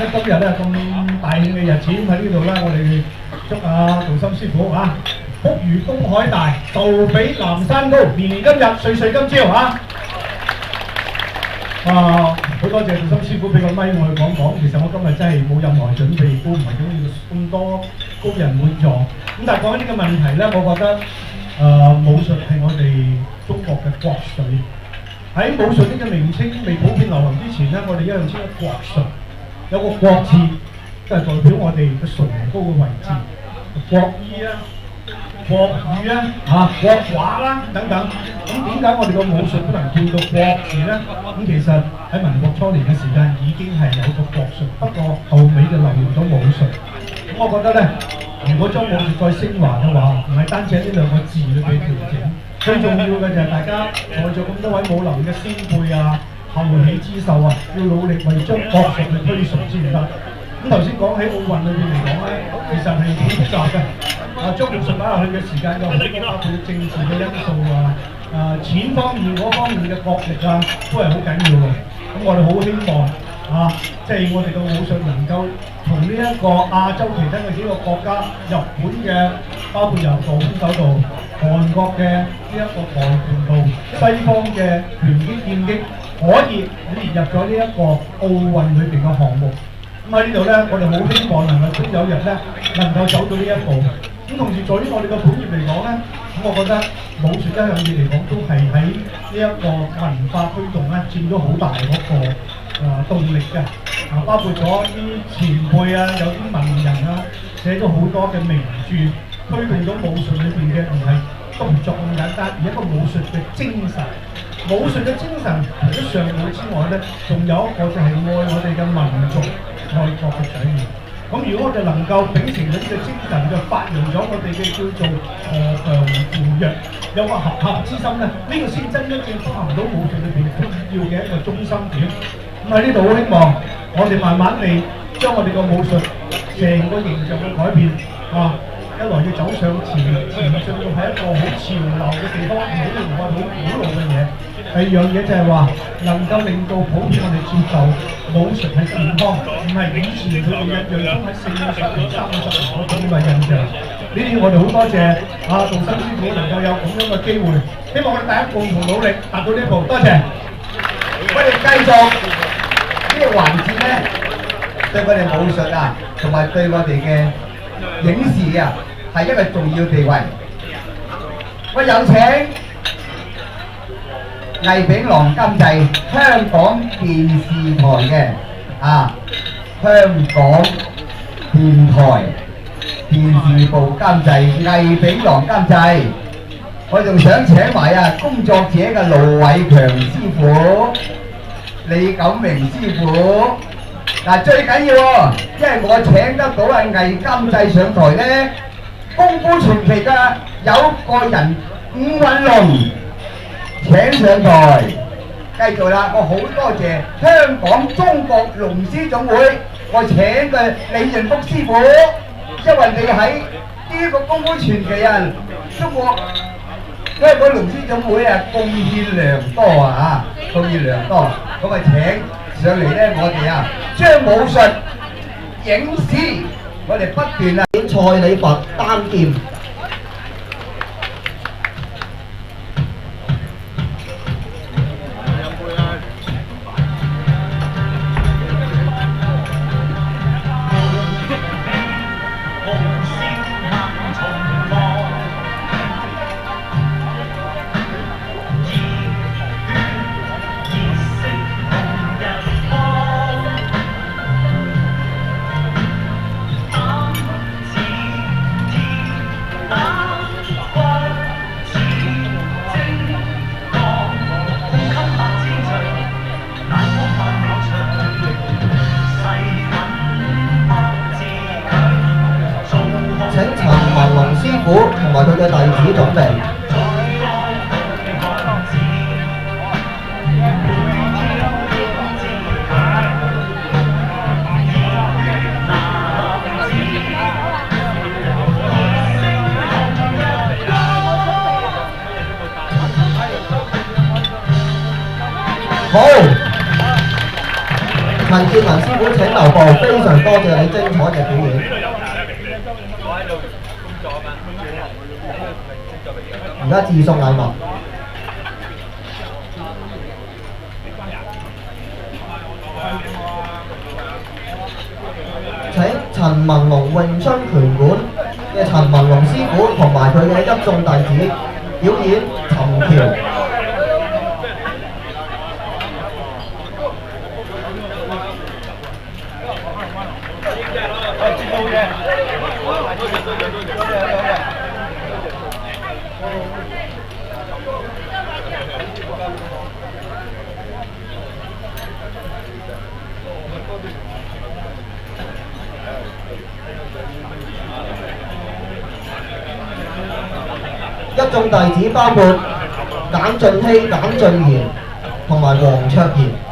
咧今日咧咁大慶嘅日子，喺呢度咧，我哋祝杜心師傅福如東海大，壽比南山高，年年今日，歲歲今朝好多謝杜心師傅俾個咪我去講。其實我今日真係冇任何準備，都唔係咁多高人滿座。咁但係講緊呢個問題咧，我覺得武術係我哋中國嘅國粹。喺武術呢個名稱未普遍流行之前咧，我哋一樣稱國術，有個國字，都係代表我哋嘅崇高嘅位置，國醫啊、國語啊、國畫啦等等。咁點解我哋個武術不能叫到國字咧？咁其實喺民國初年嘅時間已經係有個國術，不過後尾就流用咗武術。咁我覺得咧，如果將武術再升華嘅話，唔係單止呢兩個字裏邊調整，最重要嘅就係大家在座咁多位武林嘅先輩後起之秀要努力為將國術去推崇先得。咁頭先講起奧運裏邊嚟講咧，其實係好複雜嘅。將武術擺落去嘅時間有好多包括政治嘅因素錢方面嗰方面嘅角力都係好緊要嘅。咁我哋好希望即係我哋嘅武術能夠同呢一個亞洲其他嘅幾個國家，日本嘅包括柔道、空手道、韓國嘅呢一個跆拳道、西方嘅拳擊、劍擊，可以列入咗呢一個奧運裏邊嘅項目。咁喺呢度咧，我哋好希望能夠終有日咧能夠走到呢一步。咁同時，在於我哋嘅本業嚟講咧，咁我覺得武術一向以嚟講都係喺呢一個文化推動咧佔咗好大嗰個動力嘅。包括咗啲前輩有啲文人寫咗好多嘅名著，推動咗武術裏邊嘅唔係動作咁簡單，而一個武術嘅精神。武術嘅精神除咗上武之外咧，仲有一個就係愛我哋嘅民族、愛國嘅仔女。咁如果我哋能夠秉承咗呢個精神，就發揚咗我哋嘅叫做和強扶弱，有個合之心咧，呢個先真正包含到武術裏邊重要嘅一個中心點。咁喺呢度好希望我哋慢慢地將我哋個武術成個形象嘅改變一來要走上前進要係一個好潮流嘅地方，唔好用好古老嘅嘢。第二樣嘢就係話能夠令到普遍我哋接受武術係健康，唔係以前佢哋一樣喺40年、30年嗰種嘅印象。呢啲我哋好多謝杜生師傅能夠有咁樣嘅機會，希望我哋大家共同努力達到呢一步。多謝。我哋繼續呢個環節咧，對我哋武術同埋對我哋嘅影視係一個重要地位。我有請魏炳郎監製香港電視台嘅香港電台電視部監製魏炳郎監製。我仲想請埋工作者嘅盧偉強師傅、李錦明師傅。最緊要因為我請得到魏監製上台咧，功夫傳奇嘅有個人伍允龍請上台，繼續啦！我好多謝香港中國龍獅總會，我請嘅李潤福師傅，因為你喺呢個功夫傳奇中國香港龍獅總會貢獻良多貢獻良多，咁請上嚟咧，我哋將武術影視，我哋不斷蔡李佛擔劍。同埋佢嘅弟子準備。好，陳建文師傅請留步，非常多謝你精彩嘅表演。而家自送禮物。請陳文龍詠春拳館嘅陳文龍師傅同埋佢嘅一眾弟子表演尋橋。一眾弟子包括簡俊熙、簡俊賢同埋黃卓賢。